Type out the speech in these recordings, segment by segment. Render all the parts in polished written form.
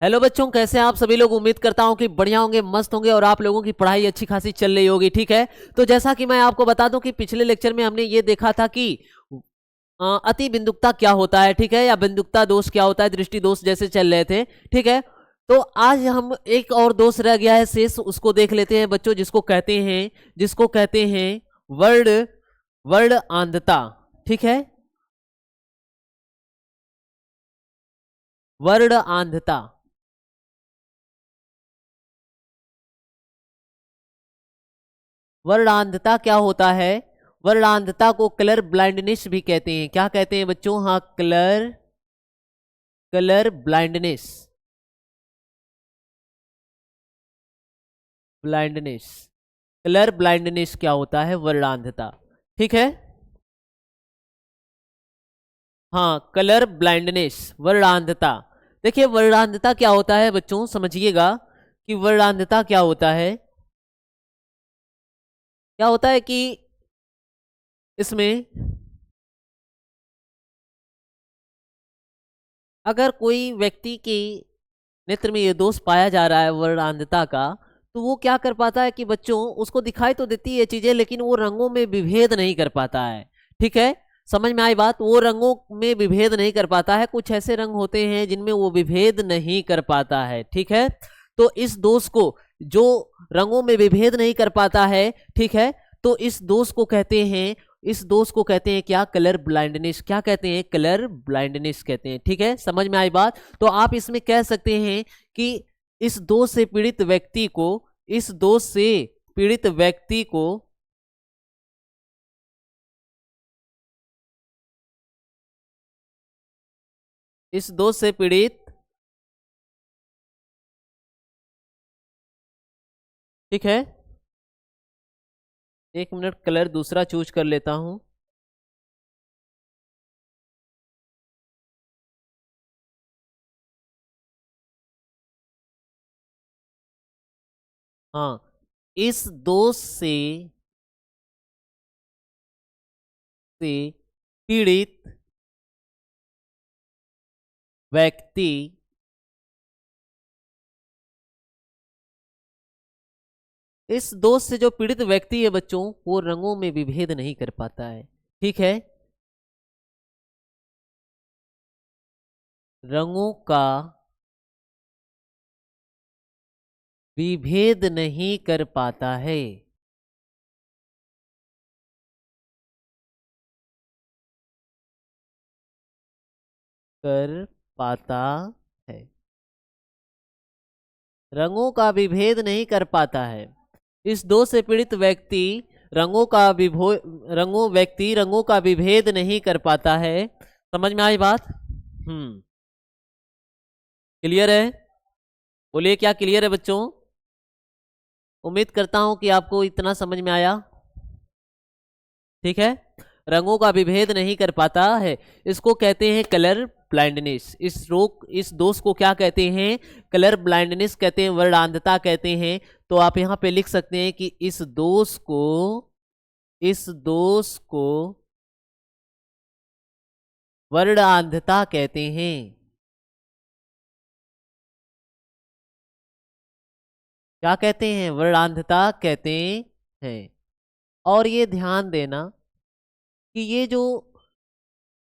Hello बच्चों, कैसे हैं आप सभी लोग। उम्मीद करता हूं कि बढ़िया होंगे, मस्त होंगे और आप लोगों की पढ़ाई अच्छी खासी चल रही होगी। ठीक है, तो जैसा कि मैं आपको बता दूं कि पिछले लेक्चर में हमने ये देखा था कि अति बिंदुकता क्या होता है, ठीक है, या बिंदुकता दोष क्या होता है, दृष्टि दोष जैसे चल रहे थे। ठीक है, तो आज हम एक और दोष रह गया है शेष, उसको देख लेते हैं बच्चों, जिसको कहते हैं वर्ड वर्ड आंधता। ठीक है, वर्ड आंधता। वर्णांधता क्या होता है? वर्णांधता को कलर ब्लाइंडनेस भी कहते हैं। क्या कहते हैं बच्चों? हाँ, colour colour blindness. Blindness, colour blindness क्या होता है? वर्णांधता। ठीक है, हाँ, कलर ब्लाइंडनेस, वर्णांधता। देखिए, वर्णांधता क्या होता है बच्चों, समझिएगा कि वर्णांधता क्या होता है। क्या होता है कि इसमें अगर कोई व्यक्ति के नेत्र में ये दोष पाया जा रहा है वर्णांधता का, तो वो क्या कर पाता है कि बच्चों, उसको दिखाई तो देती है चीजें, लेकिन वो रंगों में विभेद नहीं कर पाता है। ठीक है, समझ में आई बात? वो रंगों में विभेद नहीं कर पाता है। कुछ ऐसे रंग होते हैं जिनमें वो विभेद नहीं कर पाता है। ठीक है, तो इस दोष को, जो रंगों में विभेद नहीं कर पाता है, ठीक है, तो इस दोष को कहते हैं क्या? Colour blindness. क्या कहते हैं? कलर ब्लाइंडनेस कहते हैं। ठीक है, समझ में आई बात? तो आप इसमें कह सकते हैं कि इस दोष से पीड़ित व्यक्ति को इस दोष से पीड़ित व्यक्ति को इस दोष से पीड़ित, ठीक है, एक मिनट, कलर दूसरा चूज कर लेता हूं। हाँ, इस दोष से पीड़ित व्यक्ति इस दोष से जो पीड़ित व्यक्ति है बच्चों, वो रंगों में विभेद नहीं कर पाता है। ठीक है, रंगों का विभेद नहीं कर पाता है। कर पाता है, रंगों का विभेद नहीं कर पाता है। इस दोष से पीड़ित व्यक्ति रंगों का विभो रंगों का विभेद नहीं कर पाता है। समझ में आई बात? क्लियर है? बोलिए, क्या क्लियर है बच्चों? उम्मीद करता हूं कि आपको इतना समझ में आया। ठीक है, रंगों का विभेद नहीं कर पाता है, इसको कहते हैं कलर ब्लाइंडनेस। इस दोष को क्या कहते हैं? कलर ब्लाइंडनेस कहते हैं, वर्णांधता कहते हैं। तो आप यहां पे लिख सकते हैं कि इस दोष को वर्णांधता कहते हैं। क्या कहते हैं? वर्णांधता कहते हैं। और ये ध्यान देना कि ये जो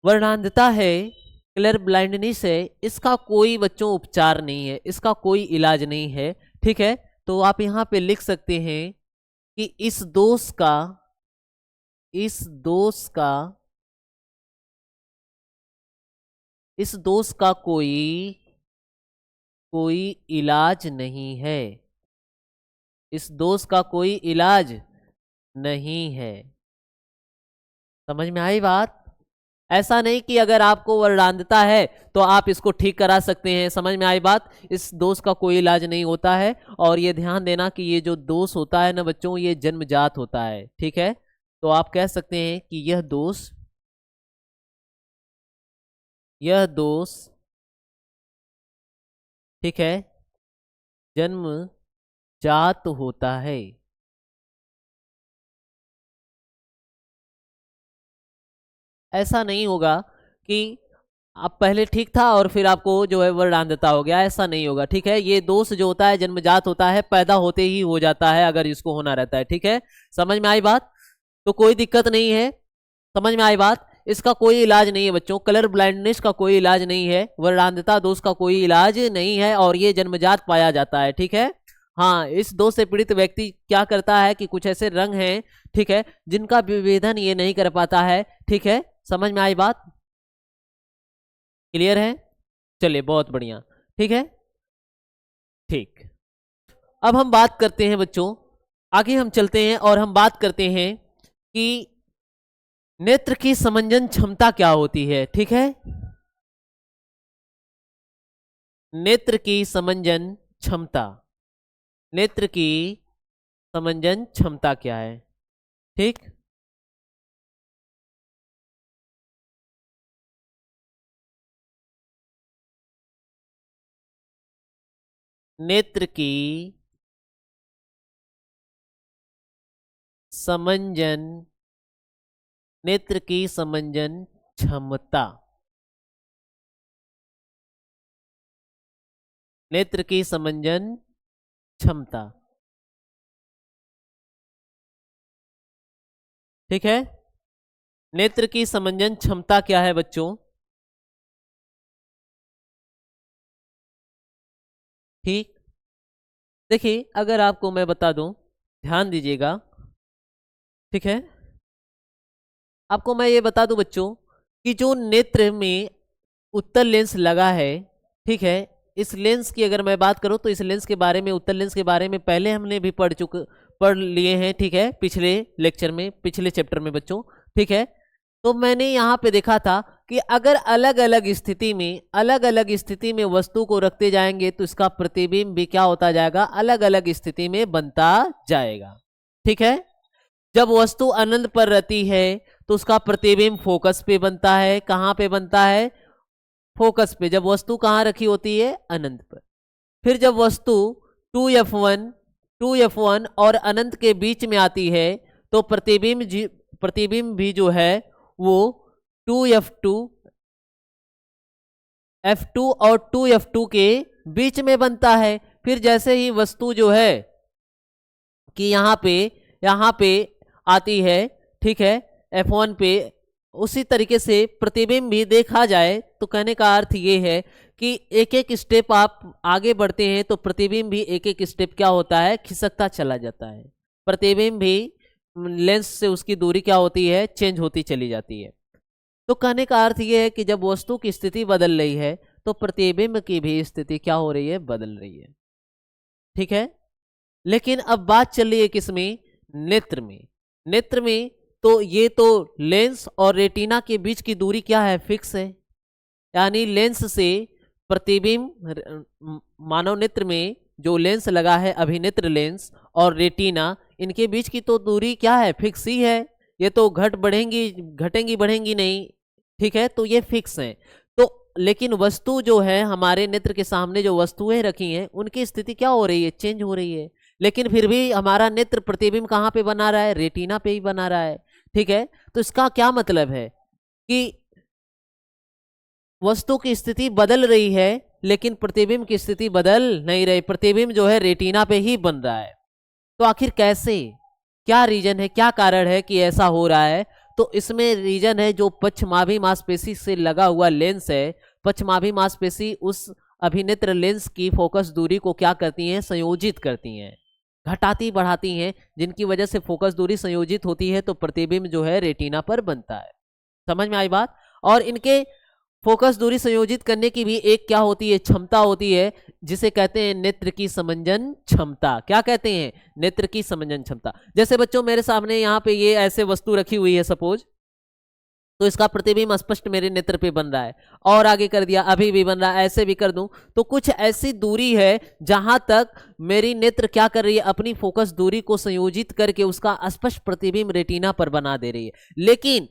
वर्णांधता है, कलर ब्लाइंडनेस है, इसका कोई बच्चों उपचार नहीं है, इसका कोई इलाज नहीं है। ठीक है, तो आप यहां पे लिख सकते हैं कि इस दोष का कोई कोई इलाज नहीं है। इस दोष का कोई इलाज नहीं है। समझ में आई बात? ऐसा नहीं कि अगर आपको वर्णांधता है तो आप इसको ठीक करा सकते हैं। समझ में आई बात? इस दोष का कोई इलाज नहीं होता है। और ये ध्यान देना कि ये जो दोष होता है ना बच्चों, ये जन्मजात होता है। ठीक है, तो आप कह सकते हैं कि यह दोष, ठीक है, जन्मजात होता है। ऐसा नहीं होगा कि आप पहले ठीक था और फिर आपको जो है वर्ड अंधता हो गया, ऐसा नहीं होगा। ठीक है, ये दोष जो होता है जन्मजात होता है, पैदा होते ही हो जाता है अगर इसको होना रहता है। ठीक है, समझ में आई बात? तो कोई दिक्कत नहीं है, समझ में आई बात? इसका कोई इलाज नहीं है बच्चों, कलर ब्लाइंडनेस का कोई इलाज नहीं है, वर्णांधता दोष का कोई इलाज नहीं है, और ये जन्मजात पाया जाता है। ठीक है, हाँ, इस दोष से पीड़ित व्यक्ति क्या करता है कि कुछ ऐसे रंग हैं, ठीक है, जिनका विभेदन ये नहीं कर पाता है। ठीक है, समझ में आई बात? क्लियर है? चलिए, बहुत बढ़िया। ठीक है, ठीक। अब हम बात करते हैं बच्चों, आगे हम चलते हैं और हम बात करते हैं कि नेत्र की समंजन क्षमता क्या होती है। ठीक है, नेत्र की समंजन क्षमता, नेत्र की समंजन क्षमता क्या है? ठीक, नेत्र की समंजन, नेत्र की समंजन क्षमता, नेत्र की समंजन क्षमता। ठीक है, नेत्र की समंजन क्षमता क्या है बच्चों? ठीक, देखिए, अगर आपको मैं बता दूं, ध्यान दीजिएगा। ठीक है, आपको मैं ये बता दूं बच्चों कि जो नेत्र में उत्तल लेंस लगा है, ठीक है, इस लेंस की अगर मैं बात करूं तो इस लेंस के बारे में, उत्तल लेंस के बारे में पहले हमने भी पढ़ लिए हैं। ठीक है, पिछले लेक्चर में, पिछले चैप्टर में बच्चों। ठीक है, तो मैंने यहाँ पे देखा था कि अगर अलग अलग स्थिति में, अलग अलग स्थिति में वस्तु को रखते जाएंगे तो इसका प्रतिबिंब भी क्या होता जाएगा, अलग अलग स्थिति में बनता जाएगा। ठीक है, जब वस्तु अनंत पर रहती है तो उसका प्रतिबिंब फोकस पे बनता है। कहां पे बनता है? फोकस पे। जब वस्तु कहां रखी होती है? अनंत पर। फिर जब वस्तु 2f1 और अनंत के बीच में आती है तो प्रतिबिंब भी जो है वो 2f2, f2 और 2f2 के बीच में बनता है। फिर जैसे ही वस्तु जो है कि यहाँ पे आती है, ठीक है, f1 पे, उसी तरीके से प्रतिबिंब भी देखा जाए तो कहने का अर्थ ये है कि एक एक स्टेप आप आगे बढ़ते हैं तो प्रतिबिंब भी एक एक स्टेप क्या होता है, खिसकता चला जाता है। प्रतिबिंब भी लेंस से उसकी दूरी क्या होती है, चेंज होती चली जाती है। तो कहने का अर्थ ये है कि जब वस्तु की स्थिति बदल रही है तो प्रतिबिंब की भी स्थिति क्या हो रही है, बदल रही है। ठीक है, लेकिन अब बात चल रही है किसमें? नेत्र में। नेत्र में तो ये तो लेंस और रेटिना के बीच की दूरी क्या है, फिक्स है। यानी लेंस से प्रतिबिंब, मानव नेत्र में जो लेंस लगा है, अभिनेत्र लेंस और रेटिना, इनके बीच की तो दूरी क्या है, फिक्स ही है। ये तो घटेंगी बढ़ेंगी नहीं। ठीक है, तो ये फिक्स है। तो लेकिन वस्तु जो है, हमारे नेत्र के सामने जो वस्तुएं रखी हैं, उनकी स्थिति क्या हो रही है, चेंज हो रही है। लेकिन फिर भी हमारा नेत्र प्रतिबिंब कहाँ पे बना रहा है, रेटिना पे ही बना रहा है। ठीक है, तो इसका क्या मतलब है कि वस्तु की स्थिति बदल रही है लेकिन प्रतिबिंब की स्थिति बदल नहीं रही, प्रतिबिंब जो है रेटिना पे ही बन रहा है। तो आखिर कैसे, क्या रीजन है, क्या कारण है कि ऐसा हो रहा है? तो इसमें रीजन है जो पश्चमाभी मांसपेशी से लगा हुआ लेंस है। पश्चमाभी मांसपेशी उस अभिनेत्र लेंस की फोकस दूरी को क्या करती हैं, संयोजित करती हैं, घटाती बढ़ाती हैं, जिनकी वजह से फोकस दूरी संयोजित होती है तो प्रतिबिंब जो है रेटिना पर बनता है। समझ में आई बात? और इनके फोकस दूरी संयोजित करने की भी एक क्या होती है, क्षमता होती है, जिसे कहते हैं नेत्र की समंजन क्षमता। क्या कहते हैं? नेत्र की समंजन क्षमता। जैसे बच्चों मेरे सामने यहाँ पे ये ऐसे वस्तु रखी हुई है सपोज, तो इसका प्रतिबिंब स्पष्ट मेरे नेत्र पे बन रहा है, और आगे कर दिया, अभी भी बन रहा है, ऐसे भी कर दूं तो कुछ ऐसी दूरी है जहां तक मेरी नेत्र क्या कर रही है, अपनी फोकस दूरी को संयोजित करके उसका स्पष्ट प्रतिबिंब रेटिना पर बना दे रही है। लेकिन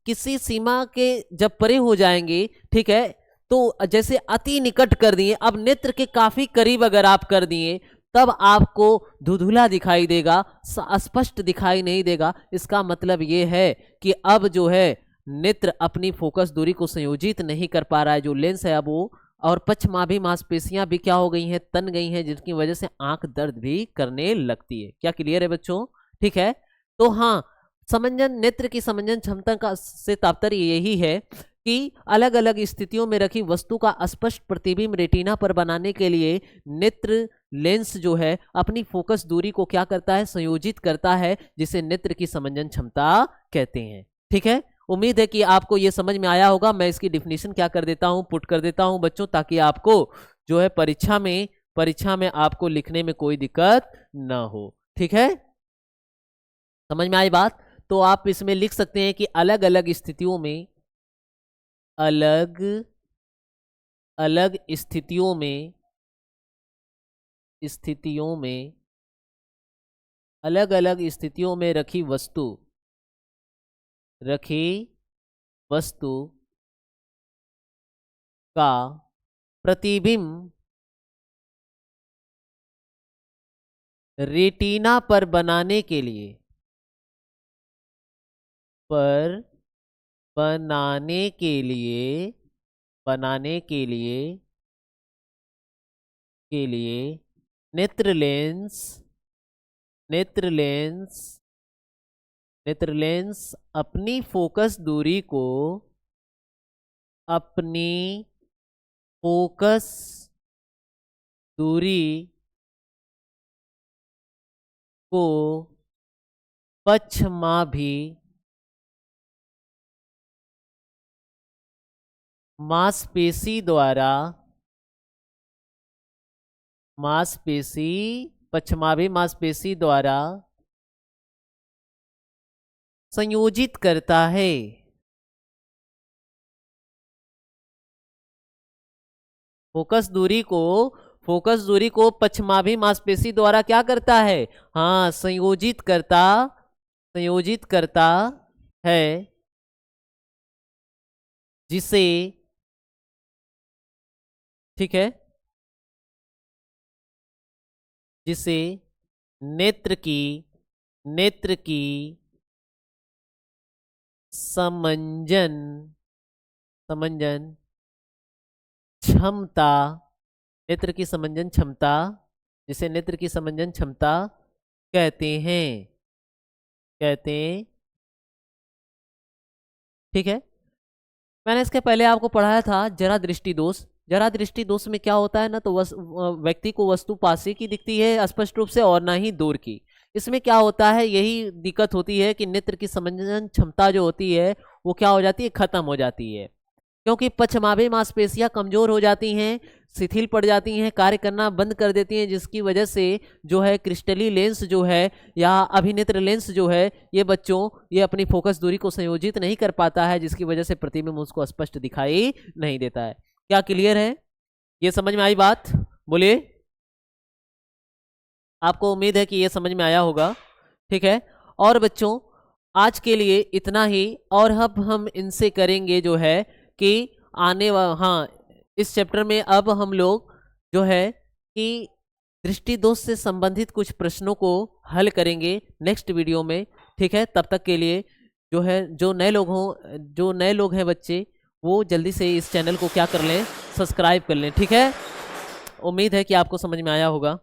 किसी सीमा के जब परे हो जाएंगे, ठीक है, तो जैसे अति निकट कर दिए, अब नेत्र के काफी करीब अगर आप कर दिए तब आपको धुंधला दिखाई देगा, स्पष्ट दिखाई नहीं देगा। इसका मतलब ये है कि अब जो है नेत्र अपनी फोकस दूरी को संयोजित नहीं कर पा रहा है, जो लेंस है अब वो, और पक्षमाभी मांसपेशियां भी क्या हो गई हैं, तन गई हैं, जिसकी वजह से आंख दर्द भी करने लगती है। क्या क्लियर है बच्चों? ठीक है। तो हाँ, समंजन, नेत्र की समंजन क्षमता का से तात्पर्य यही है कि अलग अलग स्थितियों में रखी वस्तु का स्पष्ट प्रतिबिंब रेटिना पर बनाने के लिए नेत्र लेंस जो है अपनी फोकस दूरी को क्या करता है, संयोजित करता है, जिसे नेत्र की समंजन क्षमता कहते हैं। ठीक है, उम्मीद है कि आपको यह समझ में आया होगा। मैं इसकी डिफिनीशन क्या कर देता हूं, पुट कर देता हूं बच्चों, ताकि आपको जो है परीक्षा में आपको लिखने में कोई दिक्कत ना हो। ठीक है, समझ में आई बात? तो आप इसमें लिख सकते हैं कि अलग अलग स्थितियों में अलग अलग स्थितियों में अलग अलग स्थितियों में रखी वस्तु का प्रतिबिंब रेटिना पर बनाने के लिए नेत्र लेंस अपनी फोकस दूरी को पक्षमाभी पक्षमाभी मांसपेशी द्वारा संयोजित करता है। फोकस दूरी को पक्षमाभी मांसपेशी द्वारा क्या करता है? हाँ, संयोजित करता है, जिसे, ठीक है, जिसे नेत्र की समंजन क्षमता, जिसे नेत्र की समंजन क्षमता कहते हैं। ठीक है, मैंने इसके पहले आपको पढ़ाया था जरा दृष्टि दोष में क्या होता है ना, तो व्यक्ति को वस्तु पास ही की दिखती है स्पष्ट रूप से, और ना ही दूर की। इसमें क्या होता है, यही दिक्कत होती है कि नेत्र की समंजन क्षमता जो होती है वो क्या हो जाती है, खत्म हो जाती है, क्योंकि पक्षमाभी मांसपेशियां कमजोर हो जाती हैं, शिथिल पड़ जाती हैं, कार्य करना बंद कर देती हैं, जिसकी वजह से जो है क्रिस्टली लेंस जो है या अभिनेत्र लेंस जो है ये बच्चों ये अपनी फोकस दूरी को संयोजित नहीं कर पाता है, जिसकी वजह से प्रतिबिंब उसको स्पष्ट दिखाई नहीं देता है। क्या क्लियर है? ये समझ में आई बात? बोलिए। आपको उम्मीद है कि ये समझ में आया होगा। ठीक है, और बच्चों आज के लिए इतना ही, और अब हम इनसे करेंगे जो है कि इस चैप्टर में अब हम लोग जो है कि दृष्टि दोष से संबंधित कुछ प्रश्नों को हल करेंगे नेक्स्ट वीडियो में। ठीक है, तब तक के लिए जो है जो नए लोग हैं बच्चे, वो जल्दी से इस चैनल को क्या कर लें, सब्सक्राइब कर लें। ठीक है, उम्मीद है कि आपको समझ में आया होगा।